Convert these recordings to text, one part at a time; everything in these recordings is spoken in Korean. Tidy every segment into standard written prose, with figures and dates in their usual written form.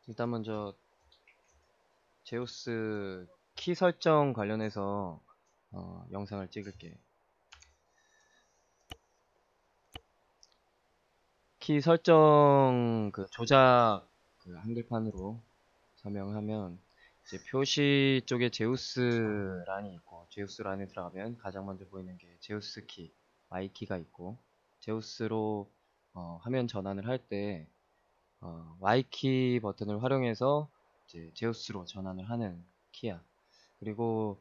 일단 먼저 제우스 키 설정 관련해서 영상을 찍을게. 키 설정 조작 한글판으로 설명하면 이제 표시 쪽에 제우스란이 있고, 제우스란에 들어가면 가장 먼저 보이는 게 제우스 키, Y키가 있고, 제우스로 화면 전환을 할 때 Y키 버튼을 활용해서 이제 제우스로 전환을 하는 키야. 그리고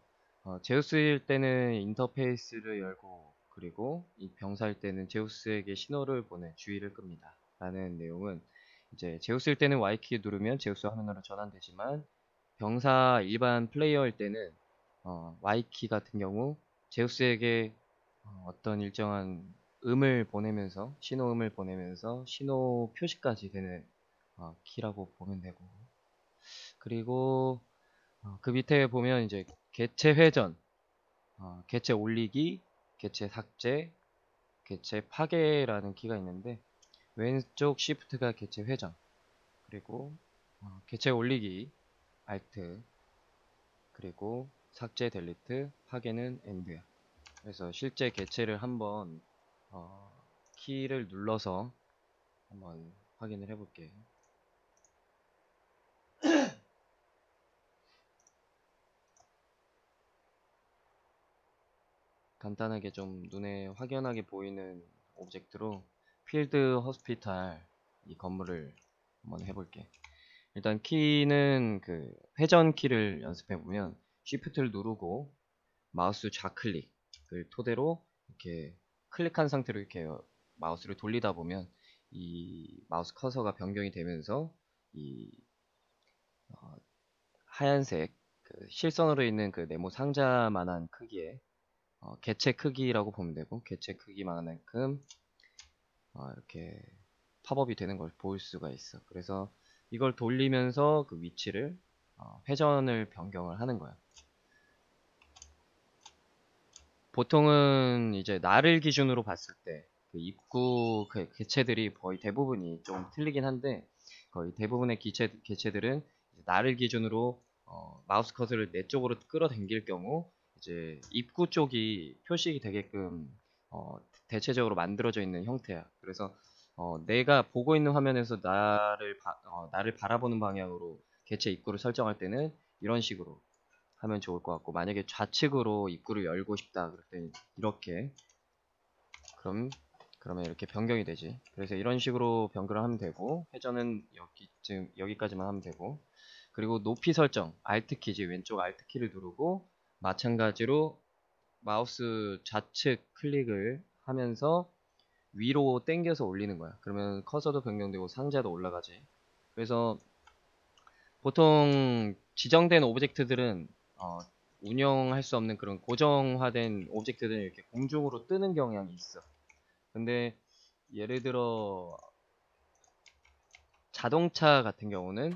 제우스일 때는 인터페이스를 열고, 그리고 이 병사일 때는 제우스에게 신호를 보내 주의를 끕니다 라는 내용은, 이제 제우스일 때는 Y키 누르면 제우스 화면으로 전환되지만, 병사 일반 플레이어일 때는 Y키 같은 경우 제우스에게 어떤 일정한 음을 보내면서, 신호음을 보내면서 신호 표시까지 되는 키라고 보면 되고, 그리고 그 밑에 보면 이제 개체 회전, 개체 올리기, 개체 삭제, 개체 파괴라는 키가 있는데, 왼쪽 Shift가 개체 회전, 그리고 개체 올리기 Alt, 그리고 삭제 델리트, 파괴는 End야. 그래서 실제 개체를 한번 키를 눌러서 한번 확인을 해볼게. 간단하게 좀 눈에 확연하게 보이는 오브젝트로 필드 호스피탈 이 건물을 한번 해볼게. 일단 키는 회전 키를 연습해 보면 Shift를 누르고 마우스 좌클릭을 토대로 이렇게 클릭한 상태로 이렇게 마우스를 돌리다 보면 이 마우스 커서가 변경이 되면서 이 하얀색 실선으로 있는 네모 상자만한 크기의 개체 크기라고 보면 되고, 개체 크기만큼 이렇게 팝업이 되는 걸 볼 수가 있어. 그래서 이걸 돌리면서 그 위치를 회전을 변경을 하는 거야. 보통은 이제 날을 기준으로 봤을 때 입구 개체들이 거의 대부분이 좀 틀리긴 한데, 거의 대부분의 개체들은 날을 기준으로 마우스 커서를 내 쪽으로 끌어당길 경우 이제 입구 쪽이 표식이 되게끔 대체적으로 만들어져 있는 형태야. 그래서 내가 보고 있는 화면에서 나를 바라보는 방향으로 개체 입구를 설정할 때는 이런 식으로 하면 좋을 것 같고, 만약에 좌측으로 입구를 열고 싶다 그럴 때는 이렇게, 그러면 이렇게 변경이 되지. 그래서 이런 식으로 변경을 하면 되고, 회전은 여기까지만 하면 되고, 그리고 높이 설정 Alt키지, 왼쪽 Alt키를 누르고 마찬가지로 마우스 좌측 클릭을 하면서 위로 당겨서 올리는 거야. 그러면 커서도 변경되고 상자도 올라가지. 그래서 보통 지정된 오브젝트들은 운영할 수 없는 그런 고정화된 오브젝트들은 이렇게 공중으로 뜨는 경향이 있어. 근데 예를 들어 자동차 같은 경우는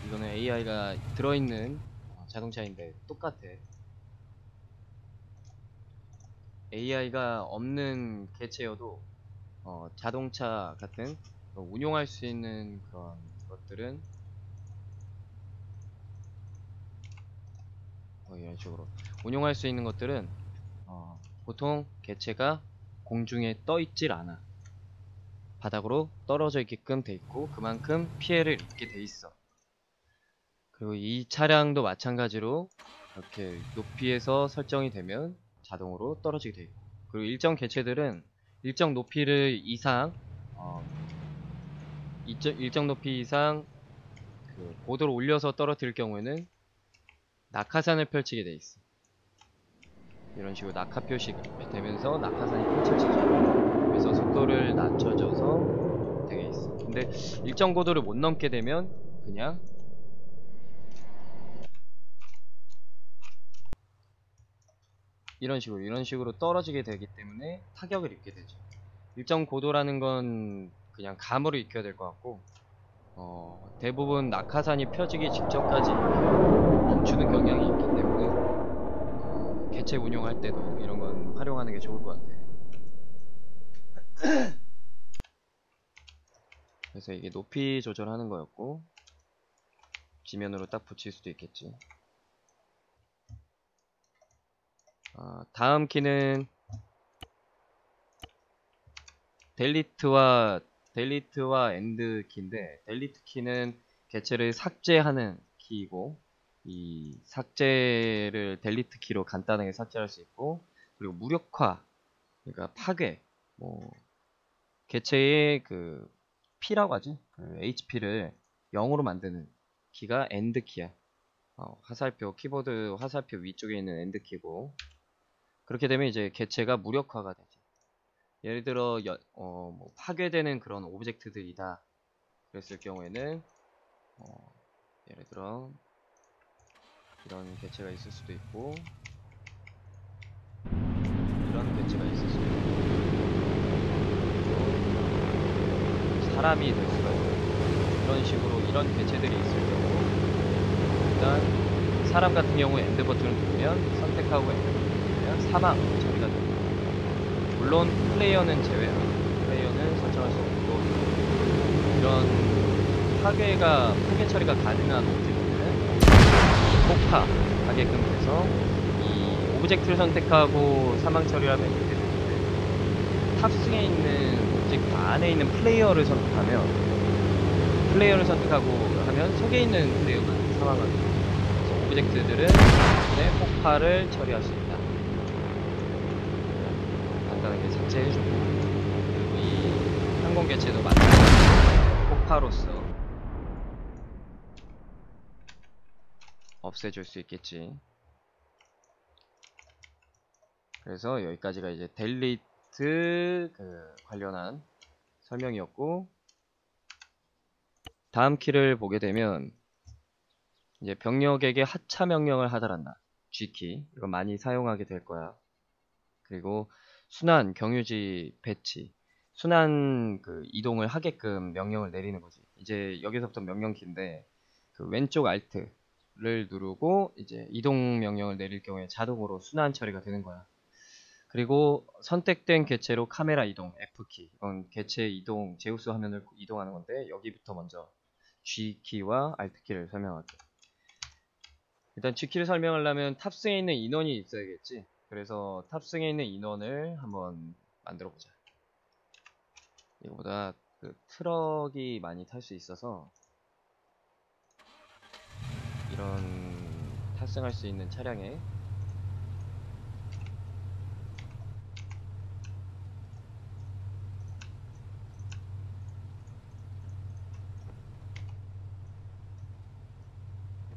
이거는 AI가 들어있는 자동차인데 똑같아. AI가 없는 개체여도 자동차 같은 운용할 수 있는 그런 것들은 이런 식으로 운용할 수 있는 것들은 보통 개체가 공중에 떠 있질 않아. 바닥으로 떨어져 있게끔 돼 있고, 그만큼 피해를 입게 돼 있어. 그리고 이 차량도 마찬가지로 이렇게 높이에서 설정이 되면 자동으로 떨어지게 돼 있고, 그리고 일정 개체들은 일정 높이를 이상 일정 높이 이상 고도를 올려서 떨어뜨릴 경우에는 낙하산을 펼치게 돼 있어. 이런 식으로 낙하 표시가 되면서 낙하산이 펼쳐지죠. 그래서 속도를 낮춰줘서 되게 있어. 근데 일정 고도를 못 넘게 되면 그냥 이런 식으로 떨어지게 되기 때문에 타격을 입게 되죠. 일정 고도라는 건 그냥 감으로 익혀야 될 것 같고, 대부분 낙하산이 펴지기 직전까지 멈추는 경향이 있기 때문에 개체 운용할 때도 이런 건 활용하는 게 좋을 것 같아. 그래서 이게 높이 조절하는 거였고, 지면으로 딱 붙일 수도 있겠지. 다음 키는 델리트와 엔드 키인데, 델리트 키는 개체를 삭제하는 키이고, 이 삭제를 델리트 키로 간단하게 삭제할 수 있고, 그리고 무력화, 그러니까 파괴, 뭐 개체의 그 P라고 하지, 그 HP를 0으로 만드는 키가 엔드 키야. 화살표, 키보드 화살표 위쪽에 있는 엔드 키고, 그렇게 되면 이제 개체가 무력화가 되지. 예를 들어 뭐 파괴되는 그런 오브젝트들이다 그랬을 경우에는 예를 들어 이런 개체가 있을 수도 있고, 이런 개체가 있을 수도 있고, 또 사람이 될 수가 있고, 이런 식으로 이런 개체들이 있을 경우, 일단 사람 같은 경우 엔드 버튼을 누르면, 선택하고 엔드 버튼을 누르면 사망 처리가 됩니다. 물론 플레이어는 제외야. 플레이어는 설정할 수 없고, 이런 파괴 처리가 가능한 오브젝트는 폭파하게끔 돼서, 이 오브젝트를 선택하고 사망 처리를 하면 이렇게 되는데, 탑승에 있는 오브젝트 안에 있는 플레이어를 선택하고 하면 속에 있는 플레이어만 사망하게 됩니다. 그래서 오브젝트들은 내 폭파를 처리할 수 있다. 간단하게 삭제해주고, 그리고 이 항공 개체도 마찬가지로 폭파로서 없애줄 수 있겠지. 그래서 여기까지가 이제 델리트 관련한 설명이었고, 다음 키를 보게 되면 이제 병력에게 하차 명령을 하달한다. G키, 이거 많이 사용하게 될 거야. 그리고 순환 경유지 배치, 순환 이동을 하게끔 명령을 내리는 거지. 이제 여기서부터 명령키인데, 그 왼쪽 Alt를 누르고 이제 이동 명령을 내릴 경우에 자동으로 순환 처리가 되는 거야. 그리고 선택된 개체로 카메라 이동, F키. 이건 개체 이동, 제우스 화면을 이동하는 건데, 여기부터 먼저 G키와 Alt키를 설명할게. 일단 G키를 설명하려면 탑승에 있는 인원이 있어야겠지. 그래서 탑승에 있는 인원을 한번 만들어 보자. 이거보다 트럭이 많이 탈 수 있어서, 이런 탑승할 수 있는 차량에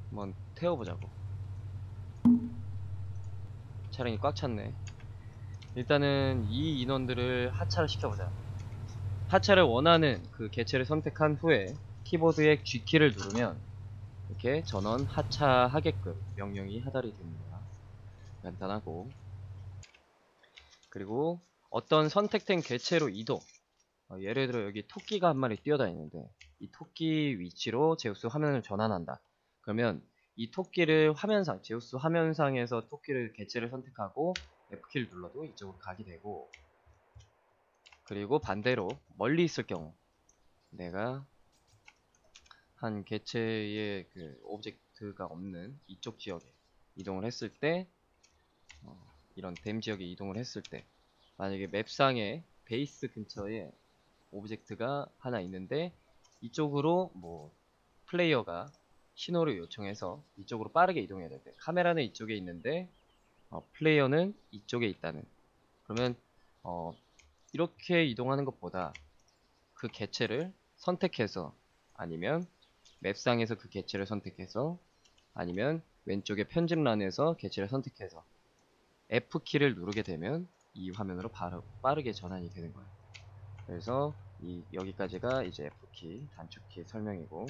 한번 태워보자고. 차량이 꽉 찼네. 일단은 이 인원들을 하차를 시켜보자. 하차를 원하는 그 개체를 선택한 후에 키보드의 G키를 누르면 이렇게 전원 하차하게끔 명령이 하달이 됩니다. 간단하고, 그리고 어떤 선택된 개체로 이동, 예를 들어 여기 토끼가 한 마리 뛰어다니는데, 이 토끼 위치로 제우스 화면을 전환한다. 그러면 이 토끼를 제우스 화면상에서 토끼를 개체를 선택하고 F키를 눌러도 이쪽으로 가게 되고, 그리고 반대로 멀리 있을 경우, 내가 한 개체의 오브젝트가 없는 이쪽 지역에 이동을 했을 때, 이런 댐 지역에 이동을 했을 때, 만약에 맵상에 베이스 근처에 오브젝트가 하나 있는데, 이쪽으로 뭐 플레이어가 신호를 요청해서 이쪽으로 빠르게 이동해야 될 때, 카메라는 이쪽에 있는데 플레이어는 이쪽에 있다는, 그러면 이렇게 이동하는 것보다 그 개체를 선택해서, 아니면 맵상에서 그 개체를 선택해서, 아니면 왼쪽에 편집란에서 개체를 선택해서 F키를 누르게 되면 이 화면으로 바로 빠르게 전환이 되는 거예요. 그래서 여기까지가 이제 F키, 단축키 설명이고,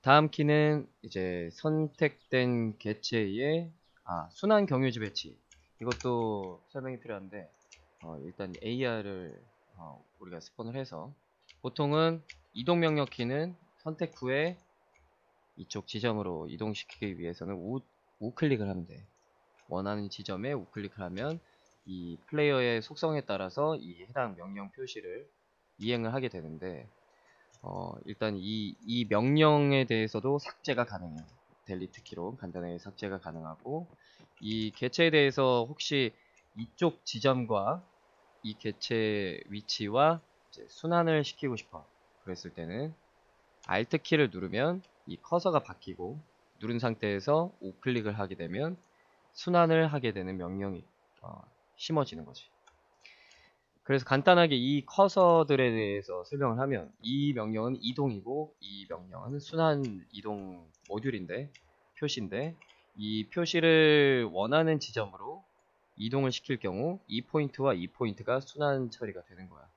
다음 키는 이제 선택된 개체의 순환 경유지 배치. 이것도 설명이 필요한데, 일단 AR을 우리가 스폰을 해서, 보통은 이동 명령 키는 선택 후에 이쪽 지점으로 이동시키기 위해서는 우클릭을 하면 돼. 원하는 지점에 우클릭을 하면 이 플레이어의 속성에 따라서 이 해당 명령 표시를 이행을 하게 되는데, 일단 이 명령에 대해서도 삭제가 가능해요. 델리트 키로 간단하게 삭제가 가능하고, 이 개체에 대해서 혹시 이쪽 지점과 이 개체 위치와 이제 순환을 시키고 싶어 그랬을 때는 Alt 키를 누르면 이 커서가 바뀌고, 누른 상태에서 우클릭을 하게 되면 순환을 하게 되는 명령이 심어지는 거지. 그래서 간단하게 이 커서들에 대해서 설명을 하면, 이 명령은 이동이고 이 명령은 순환 이동 모듈인데, 표시인데, 이 표시를 원하는 지점으로 이동을 시킬 경우 이 포인트와 이 포인트가 순환 처리가 되는 거야.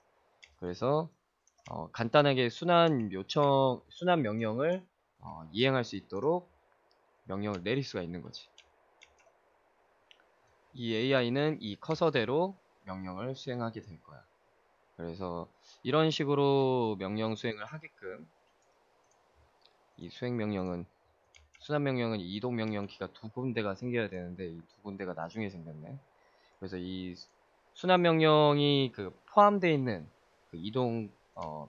그래서 간단하게 순환 명령을 이행할 수 있도록 명령을 내릴 수가 있는 거지. 이 AI는 이 커서대로 명령을 수행하게 될 거야. 그래서 이런 식으로 명령 수행을 하게끔, 이 수행 명령은, 순환 명령은 이동 명령 키가 두 군데가 생겨야 되는데 이 두 군데가 나중에 생겼네. 그래서 이 순환 명령이 포함되어 있는 그 이동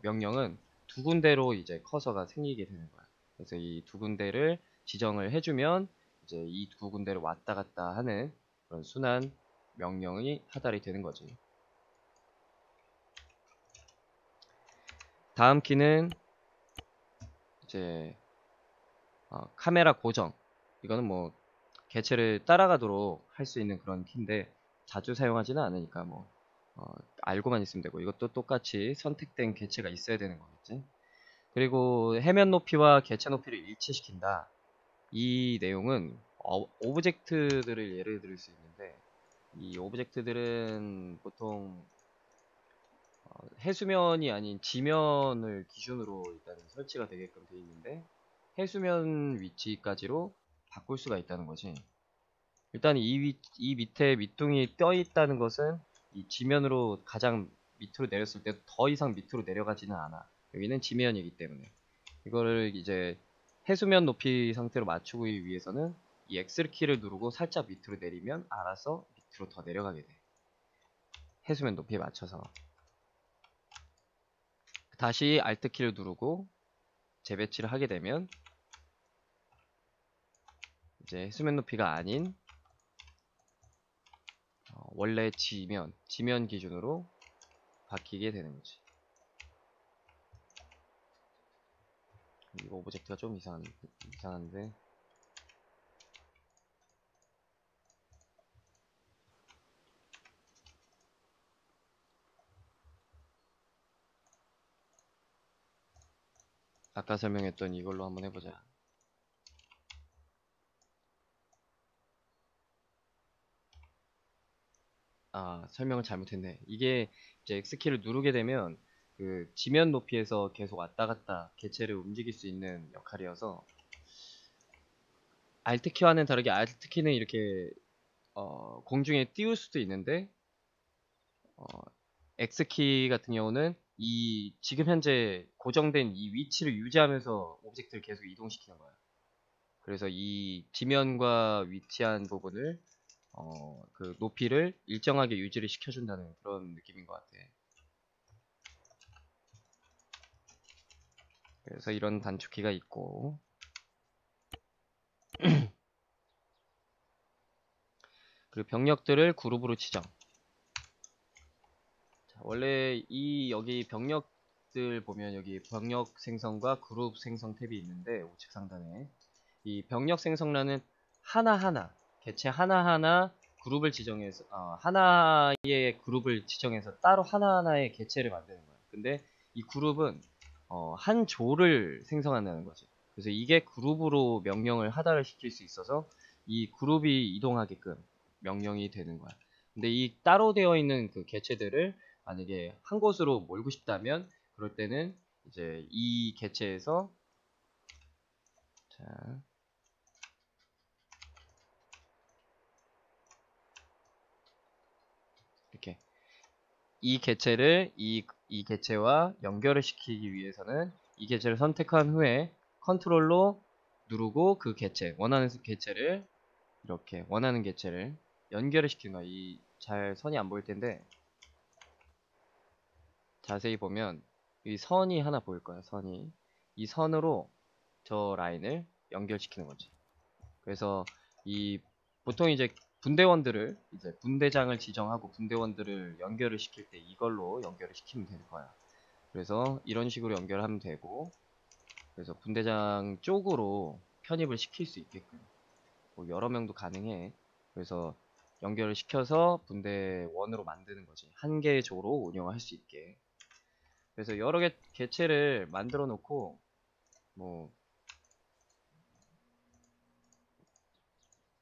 명령은 두 군데로 이제 커서가 생기게 되는 거야. 그래서 이 두 군데를 지정을 해주면 이제 이 두 군데를 왔다 갔다 하는 그런 순환 명령이 하달이 되는 거지. 다음 키는 이제 카메라 고정. 이거는 뭐 개체를 따라가도록 할 수 있는 그런 키인데 자주 사용하지는 않으니까 뭐 알고만 있으면 되고, 이것도 똑같이 선택된 개체가 있어야 되는 거겠지. 그리고 해면 높이와 개체 높이를 일치시킨다. 이 내용은 오브젝트들을 예를 들 수 있는데, 이 오브젝트들은 보통 해수면이 아닌 지면을 기준으로 일단 설치가 되게끔 되어 있는데, 해수면 위치까지로 바꿀 수가 있다는 거지. 일단 이 밑에 밑둥이 떠 있다는 것은 이 지면으로 가장 밑으로 내렸을 때 더 이상 밑으로 내려가지는 않아. 여기는 지면이기 때문에. 이거를 이제 해수면 높이 상태로 맞추기 위해서는 이 X키를 누르고 살짝 밑으로 내리면 알아서 밑으로 더 내려가게 돼. 해수면 높이에 맞춰서. 다시 Alt키를 누르고 재배치를 하게 되면 이제 해수면 높이가 아닌 원래 지면 기준으로 바뀌게 되는 거지. 이거 오브젝트가 좀 이상한데. 아까 설명했던 이걸로 한번 해보자. 설명을 잘못했네. 이게 이제 X키를 누르게 되면 그 지면 높이에서 계속 왔다 갔다 개체를 움직일 수 있는 역할이어서, Alt키와는 다르게 Alt키는 이렇게 공중에 띄울 수도 있는데, 어, X키 같은 경우는 이 지금 현재 고정된 이 위치를 유지하면서 오브젝트를 계속 이동시키는 거야. 그래서 이 지면과 위치한 부분을 그 높이를 일정하게 유지를 시켜준다는 그런 느낌인 것 같아. 그래서 이런 단축키가 있고, 그리고 병력들을 그룹으로 지정. 자, 원래 여기 병력들 보면 여기 병력 생성과 그룹 생성 탭이 있는데, 우측 상단에 이 병력 생성란은 하나하나, 개체 하나하나 그룹을 지정해서 하나의 그룹을 지정해서 따로 하나하나의 개체를 만드는 거예요. 근데 이 그룹은 한 조를 생성한다는 거지. 그래서 이게 그룹으로 명령을 하달을 시킬 수 있어서 이 그룹이 이동하게끔 명령이 되는 거야. 근데 이 따로 되어 있는 그 개체들을 만약에 한 곳으로 몰고 싶다면, 그럴 때는 이제 이 개체에서, 자, 이렇게 이 개체를 이 개체와 연결을 시키기 위해서는 이 개체를 선택한 후에 컨트롤로 누르고 그 개체, 원하는 개체를, 이렇게 원하는 개체를 연결을 시키는 거야. 잘 선이 안 보일 텐데 자세히 보면 이 선이 하나 보일 거야. 선이 이 선으로 저 라인을 연결시키는 거지. 그래서 이 보통 이제 분대원들을 이제 분대장을 지정하고 분대원들을 연결을 시킬 때 이걸로 연결을 시키면 될 거야. 그래서 이런 식으로 연결하면 되고, 그래서 분대장 쪽으로 편입을 시킬 수 있게끔 뭐 여러 명도 가능해. 그래서 연결을 시켜서 분대원으로 만드는 거지. 한 개의 조로 운영할 수 있게. 그래서 여러 개 개체를 만들어 놓고 뭐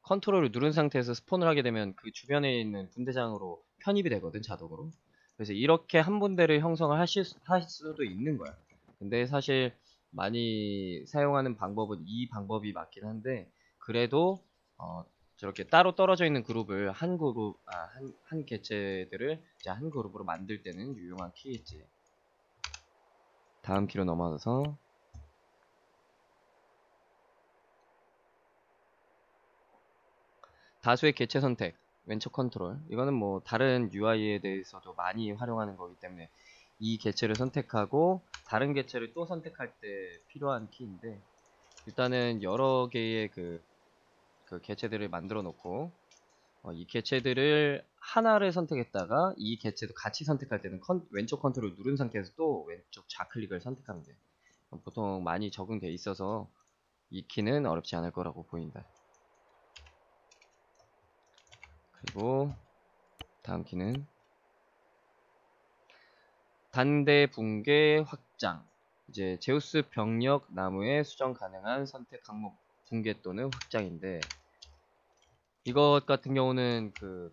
컨트롤을 누른 상태에서 스폰을 하게 되면 그 주변에 있는 분대장으로 편입이 되거든, 자동으로. 그래서 이렇게 한 분대를 형성을 할 수도 있는 거야. 근데 사실 많이 사용하는 방법은 이 방법이 맞긴 한데, 그래도 저렇게 따로 떨어져 있는 그룹을 한 개체들을 이제 한 그룹으로 만들 때는 유용한 키겠지. 다음 키로 넘어가서 다수의 개체 선택, 왼쪽 컨트롤. 이거는 뭐 다른 UI에 대해서도 많이 활용하는 거기 때문에 이 개체를 선택하고 다른 개체를 또 선택할 때 필요한 키인데, 일단은 여러 개의 그 개체들을 만들어 놓고 이 개체들을 하나를 선택했다가 이 개체도 같이 선택할 때는 왼쪽 컨트롤 누른 상태에서 또 왼쪽 좌클릭을 선택하면 돼. 보통 많이 적응돼 있어서 이 키는 어렵지 않을 거라고 보인다. 그리고 다음 키는 단대 붕괴 확장. 이제 제우스 병력 나무에 수정 가능한 선택 항목 붕괴 또는 확장인데, 이것 같은 경우는 그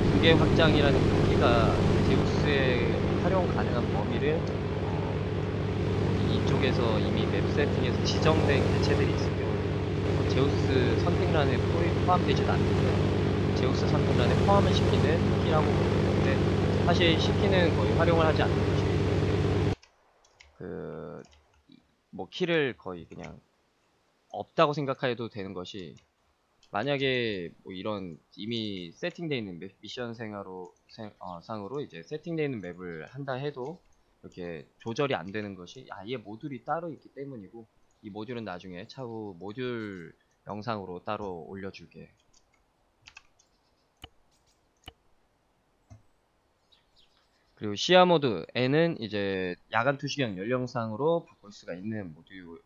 붕괴 확장이라는 크기가 제우스의 활용 가능한 범위를 이쪽에서 이미 맵 세팅에서 지정된 개체들이 있을 경우 제우스 선택란에 포함되지도 않는데 제우스 선택란에 포함을 시키는 키라고 보는데, 사실 시키는 거의 활용을 하지 않는 것이 뭐 키를 거의 그냥 없다고 생각해도 되는 것이, 만약에 뭐 이런 이미 세팅되어 있는 미션 상으로 이제 세팅되어 있는 맵을 한다 해도 이렇게 조절이 안 되는 것이 아예 모듈이 따로 있기 때문이고, 이 모듈은 나중에 차후 모듈 영상으로 따로 올려줄게. 그리고 시야 모드에는 이제 야간 투시경 연령상으로 바꿀 수가 있는 모듈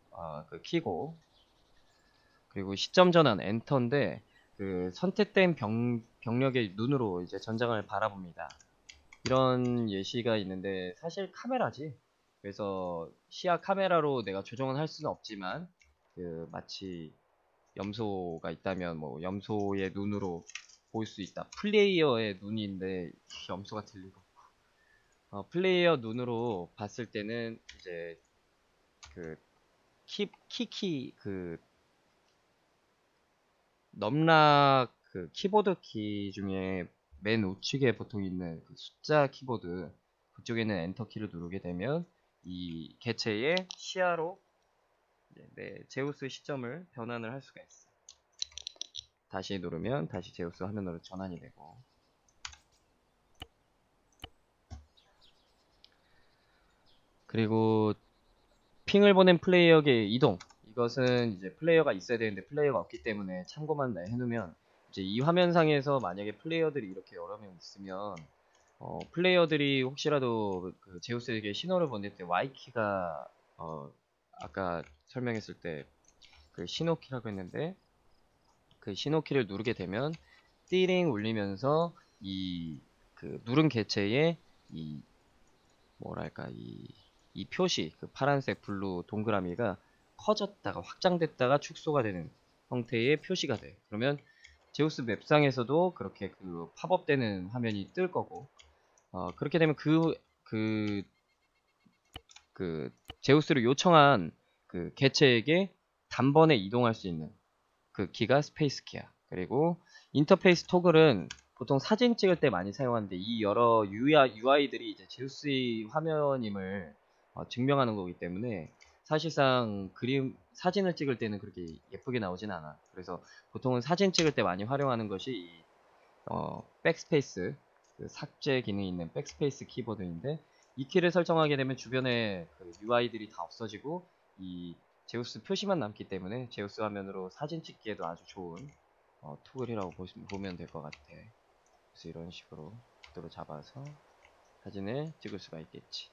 그 키고, 그리고 시점 전환 엔터인데 그 선택된 병력의 눈으로 이제 전장을 바라봅니다. 이런 예시가 있는데 사실 카메라지. 그래서 시야 카메라로 내가 조정은 할 수는 없지만 그 마치 염소가 있다면 뭐 염소의 눈으로 볼 수 있다. 플레이어의 눈인데 염소가 들리고 플레이어 눈으로 봤을 때는 이제 그 그 넘락 그 키보드 키 중에 맨 우측에 보통 있는 그 숫자 키보드, 그쪽에는 엔터 키를 누르게 되면 이 개체의 시야로 내 제우스 시점을 변환을 할 수가 있어. 다시 누르면 다시 제우스 화면으로 전환이 되고, 그리고 핑을 보낸 플레이어의 이동, 이것은 이제 플레이어가 있어야 되는데 플레이어가 없기 때문에 참고만 해놓으면, 이제 이 화면상에서 만약에 플레이어들이 이렇게 여러 명 있으면 플레이어들이 혹시라도 그 제우스에게 신호를 보낼 때 Y키가 아까 설명했을 때 그 신호키라고 했는데, 그 신호키를 누르게 되면 띠링 울리면서 이 그 누른 개체의 이 뭐랄까 이 표시, 그 파란색 블루 동그라미가 커졌다가 확장됐다가 축소가 되는 형태의 표시가 돼. 그러면 제우스 맵상에서도 그렇게 그 팝업되는 화면이 뜰 거고, 그렇게 되면 그 제우스를 요청한 그 개체에게 단번에 이동할 수 있는 그 키가 스페이스 키야. 그리고 인터페이스 토글은 보통 사진 찍을 때 많이 사용하는데, 이 여러 UI들이 이제 제우스의 화면임을 증명하는 거기 때문에 사실상 사진을 찍을 때는 그렇게 예쁘게 나오진 않아. 그래서 보통은 사진 찍을 때 많이 활용하는 것이 백스페이스 그 삭제 기능이 있는 백스페이스 키보드인데, 이 키를 설정하게 되면 주변에 그 UI들이 다 없어지고 이 제우스 표시만 남기 때문에 제우스 화면으로 사진 찍기에도 아주 좋은 토글이라고 보면 될 것 같아. 그래서 이런 식으로 구도로 잡아서 사진을 찍을 수가 있겠지.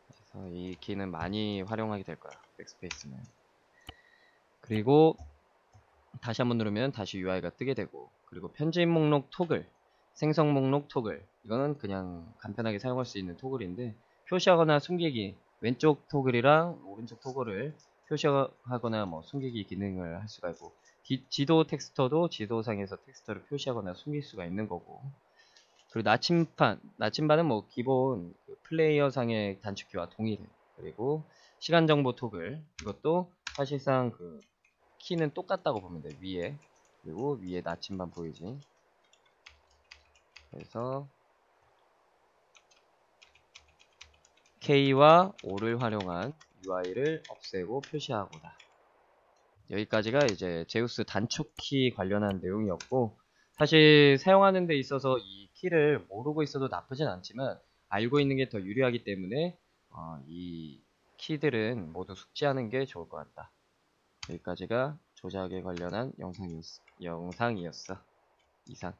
그래서 이 키는 많이 활용하게 될 거야, 백스페이스는. 그리고 다시 한번 누르면 다시 UI가 뜨게 되고, 그리고 편집 목록 토글, 생성 목록 토글, 이거는 그냥 간편하게 사용할 수 있는 토글인데, 표시하거나 숨기기, 왼쪽 토글이랑 오른쪽 토글을 표시하거나 뭐 숨기기 기능을 할 수가 있고, 지도 텍스터도 지도상에서 텍스터를 표시하거나 숨길 수가 있는 거고, 그리고 나침반은 뭐 기본 그 플레이어상의 단축키와 동일해. 그리고 시간 정보 토글, 이것도 사실상 그 키는 똑같다고 보면 돼. 위에, 그리고 위에 나침반 보이지. 그래서 K와 O를 활용한 UI를 없애고 표시하고다. 여기까지가 이제 제우스 단축키 관련한 내용이었고, 사실 사용하는 데 있어서 이 키를 모르고 있어도 나쁘진 않지만 알고 있는 게 더 유리하기 때문에 이 키들은 모두 숙지하는 게 좋을 것 같다. 여기까지가 조작에 관련한 영상이었어. 이상.